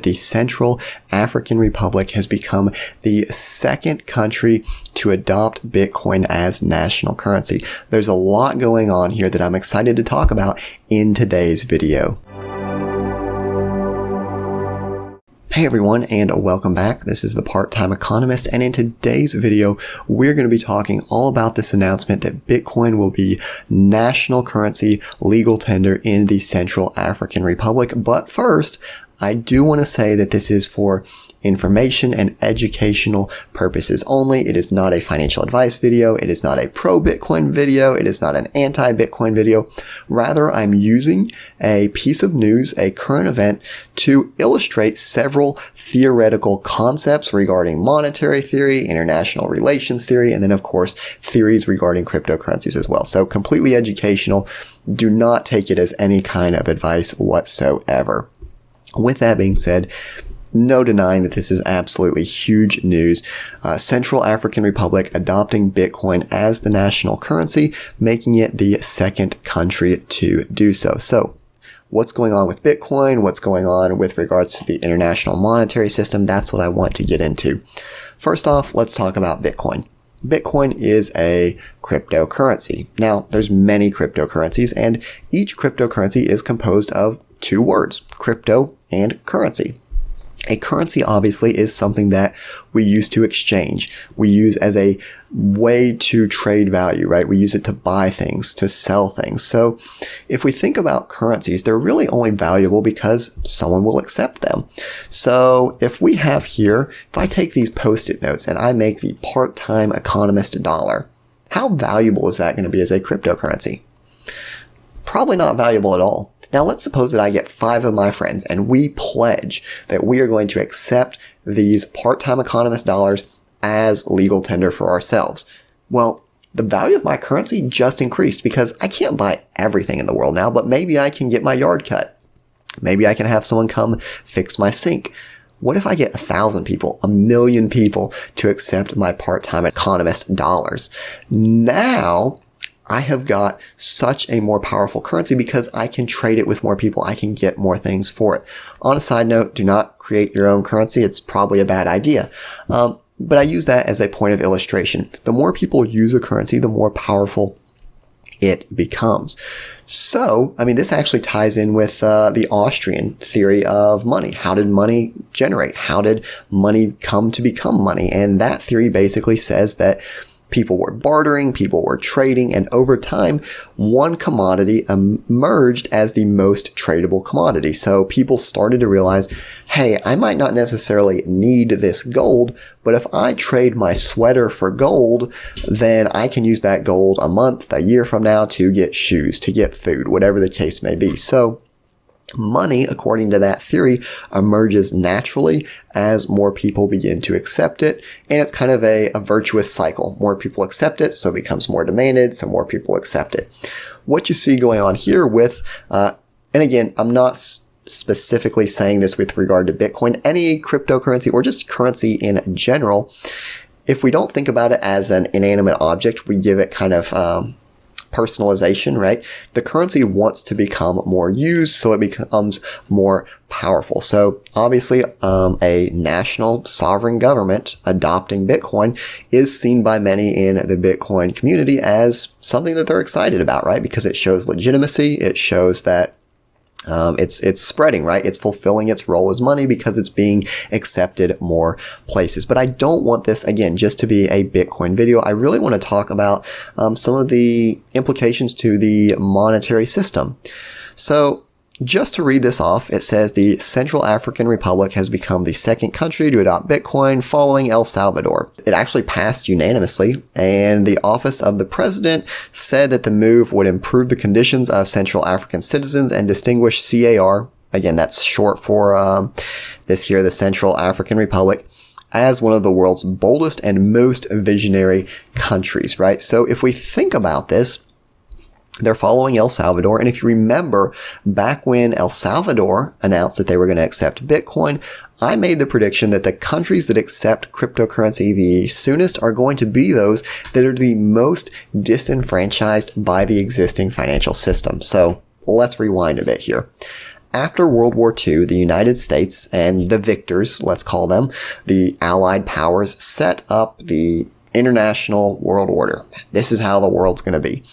The Central African Republic has become the second country to adopt Bitcoin as national currency. There's a lot going on here that I'm excited to talk about in today's video. Hey everyone, and welcome back. This is the Part-Time Economist, and in today's video, we're going to be talking all about this announcement that Bitcoin will be national currency legal tender in the Central African Republic. But first, I do want to say that this is for information and educational purposes only. It is not a financial advice video. It is not a pro-Bitcoin video. It is not an anti-Bitcoin video. Rather, I'm using a piece of news, a current event, to illustrate several theoretical concepts regarding monetary theory, international relations theory, and then, of course, theories regarding cryptocurrencies as well. So completely educational. Do not take it as any kind of advice whatsoever. With that being said, no denying that this is absolutely huge news. Central African Republic adopting Bitcoin as the national currency, making it the second country to do so. So, what's going on with Bitcoin? What's going on with regards to the international monetary system? That's what I want to get into. First off, let's talk about Bitcoin. Bitcoin is a cryptocurrency. Now, there's many cryptocurrencies, and each cryptocurrency is composed of two words, crypto and currency. A currency obviously is something that we use to exchange. We use as a way to trade value, right? We use it to buy things, to sell things. So if we think about currencies, they're really only valuable because someone will accept them. So if we have here, if I take these Post-it notes and I make the Part-Time Economist dollar, how valuable is that going to be as a cryptocurrency? Probably not valuable at all. Now, let's suppose that I get 5 of my friends and we pledge that we are going to accept these Part-Time Economist dollars as legal tender for ourselves. Well, the value of my currency just increased because I can't buy everything in the world now, but maybe I can get my yard cut. Maybe I can have someone come fix my sink. What if I get 1,000 people, 1,000,000 people to accept my Part-Time Economist dollars? Now, I have got such a more powerful currency because I can trade it with more people. I can get more things for it. On a side note, do not create your own currency. It's probably a bad idea. But I use that as a point of illustration. The more people use a currency, the more powerful it becomes. So, this actually ties in with the Austrian theory of money. How did money generate? How did money come to become money? And that theory basically says that people were bartering, people were trading, and over time, one commodity emerged as the most tradable commodity. So people started to realize, hey, I might not necessarily need this gold, but if I trade my sweater for gold, then I can use that gold a month, a year from now to get shoes, to get food, whatever the case may be. So money, according to that theory, emerges naturally as more people begin to accept it, and it's kind of a virtuous cycle. More people accept it, so it becomes more demanded, so more people accept it. What you see going on here with, and again, I'm not specifically saying this with regard to Bitcoin, any cryptocurrency or just currency in general, if we don't think about it as an inanimate object, we give it kind of personalization, right? The currency wants to become more used, so it becomes more powerful. So obviously, a national sovereign government adopting Bitcoin is seen by many in the Bitcoin community as something that they're excited about, right? Because it shows legitimacy. It shows that it's spreading, right? It's fulfilling its role as money because it's being accepted more places. But I don't want this, again, just to be a Bitcoin video. I really want to talk about some of the implications to the monetary system. So just to read this off, it says the Central African Republic has become the second country to adopt Bitcoin following El Salvador. It actually passed unanimously, and the office of the president said that the move would improve the conditions of Central African citizens and distinguish CAR, again, that's short for this here, the Central African Republic, as one of the world's boldest and most visionary countries, right? So if we think about this, they're following El Salvador. And if you remember, back when El Salvador announced that they were going to accept Bitcoin, I made the prediction that the countries that accept cryptocurrency the soonest are going to be those that are the most disenfranchised by the existing financial system. So let's rewind a bit here. after World War II, the United States and the victors, let's call them, the Allied powers, set up the international world order. This is how the world's going to be.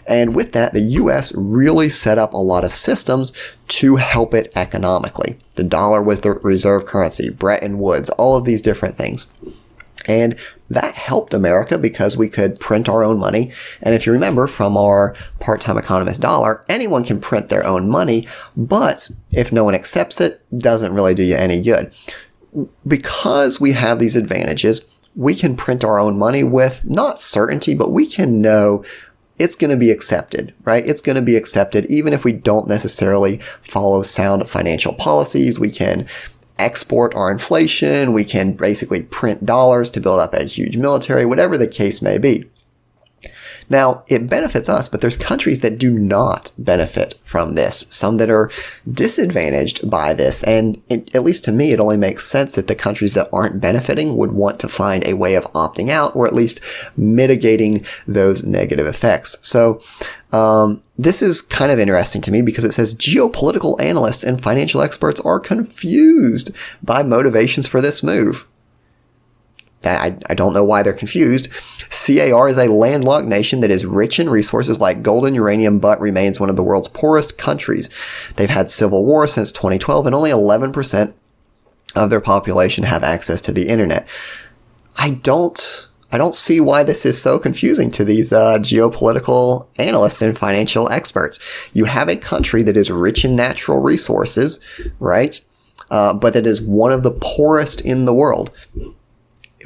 And with that, the U.S. really set up a lot of systems to help it economically. The dollar was the reserve currency, Bretton Woods, all of these different things. And that helped America because we could print our own money. And if you remember from our part-time economist dollar, anyone can print their own money, but if no one accepts it, doesn't really do you any good. Because we have these advantages, we can print our own money with not certainty, but we can know it's going to be accepted, right? It's going to be accepted even if we don't necessarily follow sound financial policies. We can export our inflation. We can basically print dollars to build up a huge military, whatever the case may be. Now, it benefits us, but there's countries that do not benefit from this, some that are disadvantaged by this. And at least to me, it only makes sense that the countries that aren't benefiting would want to find a way of opting out or at least mitigating those negative effects. So, this is kind of interesting to me because it says geopolitical analysts and financial experts are confused by motivations for this move. I don't know why they're confused. CAR is a landlocked nation that is rich in resources like gold and uranium, but remains one of the world's poorest countries. They've had civil war since 2012, and only 11% of their population have access to the internet. I don't see why this is so confusing to these geopolitical analysts and financial experts. You have a country that is rich in natural resources, right? But that is one of the poorest in the world.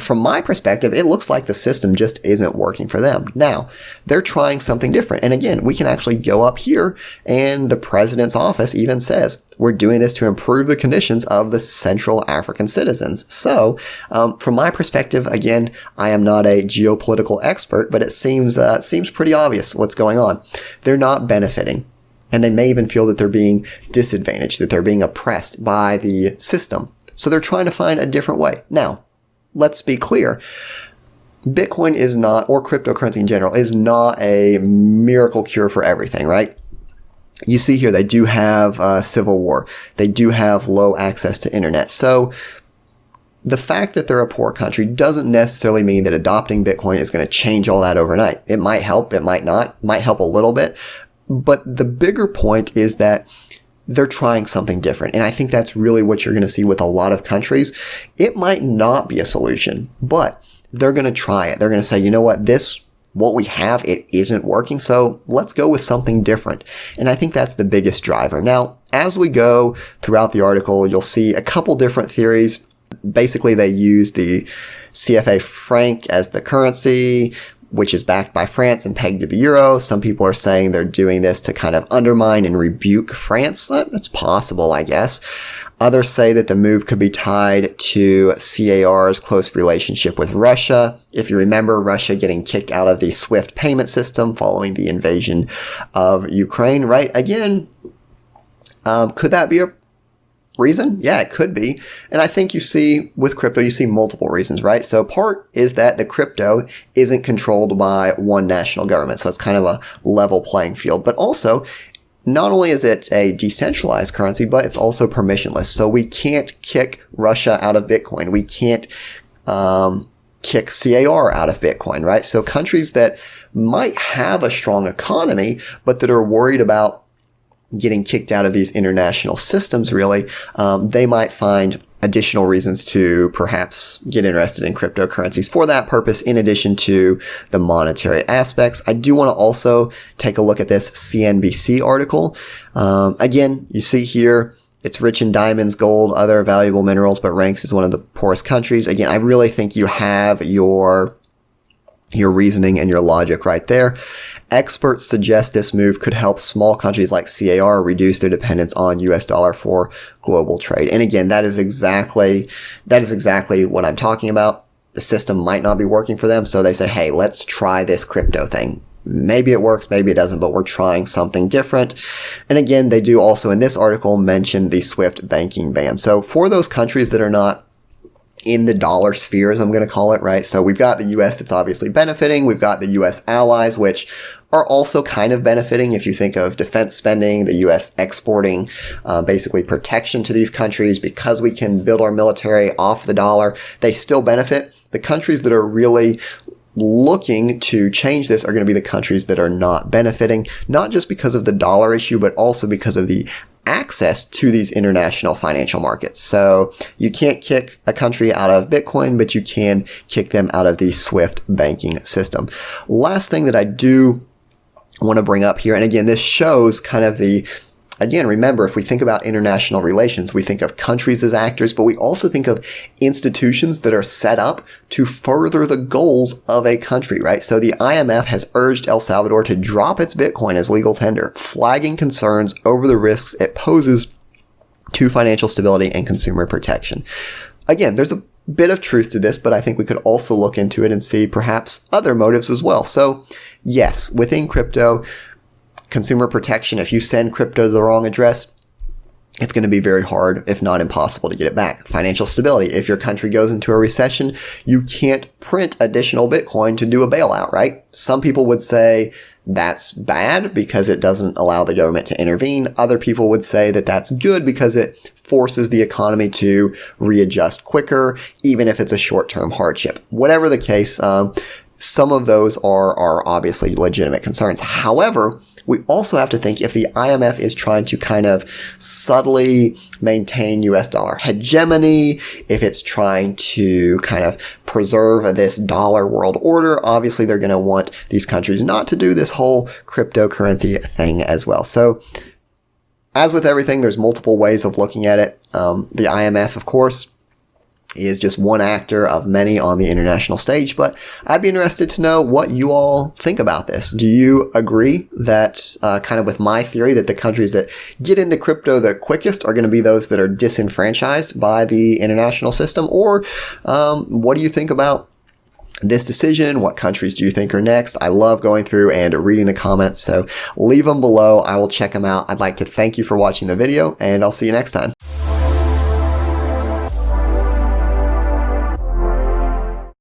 From my perspective, it looks like the system just isn't working for them. Now, they're trying something different. And again, we can actually go up here and the president's office even says, we're doing this to improve the conditions of the Central African citizens. So, from my perspective, again, I am not a geopolitical expert, but it seems pretty obvious what's going on. They're not benefiting. And they may even feel that they're being disadvantaged, that they're being oppressed by the system. So they're trying to find a different way. Now, let's be clear. Bitcoin is not, or cryptocurrency in general, is not a miracle cure for everything, right? You see here, they do have civil war. They do have low access to internet. So the fact that they're a poor country doesn't necessarily mean that adopting Bitcoin is going to change all that overnight. It might help. It might not. It might help a little bit. But the bigger point is that they're trying something different. And I think that's really what you're going to see with a lot of countries. It might not be a solution, but they're going to try it. They're going to say, you know what, what we have, it isn't working. So let's go with something different. And I think that's the biggest driver. Now, as we go throughout the article, you'll see a couple different theories. Basically, they use the CFA franc as the currency, which is backed by France and pegged to the euro. Some people are saying they're doing this to kind of undermine and rebuke France. That's possible, I guess. Others say that the move could be tied to CAR's close relationship with Russia. If you remember, Russia getting kicked out of the SWIFT payment system following the invasion of Ukraine, right? Again, could that be a reason? Yeah, it could be. And I think you see with crypto, you see multiple reasons, right? So part is that the crypto isn't controlled by one national government. So it's kind of a level playing field. But also, not only is it a decentralized currency, but it's also permissionless. So we can't kick Russia out of Bitcoin. We can't kick CAR out of Bitcoin, right? So countries that might have a strong economy, but that are worried about getting kicked out of these international systems, really, they might find additional reasons to perhaps get interested in cryptocurrencies for that purpose, in addition to the monetary aspects. I do want to also take a look at this CNBC article. Again, you see here, it's rich in diamonds, gold, other valuable minerals, but ranks as one of the poorest countries. Again, I really think you have your reasoning and your logic right there. Experts suggest this move could help small countries like CAR reduce their dependence on US dollar for global trade. And again, that is exactly what I'm talking about. The system might not be working for them, so they say, hey, let's try this crypto thing. Maybe it works, maybe it doesn't, but we're trying something different. And again, they do also in this article mention the SWIFT banking ban. So for those countries that are not in the dollar sphere, as I'm going to call it, right? So we've got the US that's obviously benefiting. We've got the US allies, which are also kind of benefiting. If you think of defense spending, the U.S. exporting basically protection to these countries because we can build our military off the dollar, they still benefit. The countries that are really looking to change this are going to be the countries that are not benefiting, not just because of the dollar issue, but also because of the access to these international financial markets. So you can't kick a country out of Bitcoin, but you can kick them out of the SWIFT banking system. Last thing that I do want to bring up here, and again, this shows kind of again, remember, if we think about international relations, we think of countries as actors, but we also think of institutions that are set up to further the goals of a country, right? So the IMF has urged El Salvador to drop its Bitcoin as legal tender, flagging concerns over the risks it poses to financial stability and consumer protection. Again, there's a bit of truth to this, but I think we could also look into it and see perhaps other motives as well. So yes, within crypto, consumer protection, if you send crypto to the wrong address, it's going to be very hard, if not impossible, to get it back. Financial stability. If your country goes into a recession, you can't print additional Bitcoin to do a bailout, right? Some people would say that's bad because it doesn't allow the government to intervene. Other people would say that that's good because it forces the economy to readjust quicker, even if it's a short-term hardship. Whatever the case, some of those are obviously legitimate concerns. However, we also have to think if the IMF is trying to kind of subtly maintain US dollar hegemony, if it's trying to kind of preserve this dollar world order, obviously they're going to want these countries not to do this whole cryptocurrency thing as well. So as with everything, there's multiple ways of looking at it. The IMF, of course, is just one actor of many on the international stage, but I'd be interested to know what you all think about this. Do you agree that kind of with my theory that the countries that get into crypto the quickest are going to be those that are disenfranchised by the international system? Or what do you think about this decision? What countries do you think are next? I love going through and reading the comments, so leave them below. I will check them out. I'd like to thank you for watching the video, and I'll see you next time.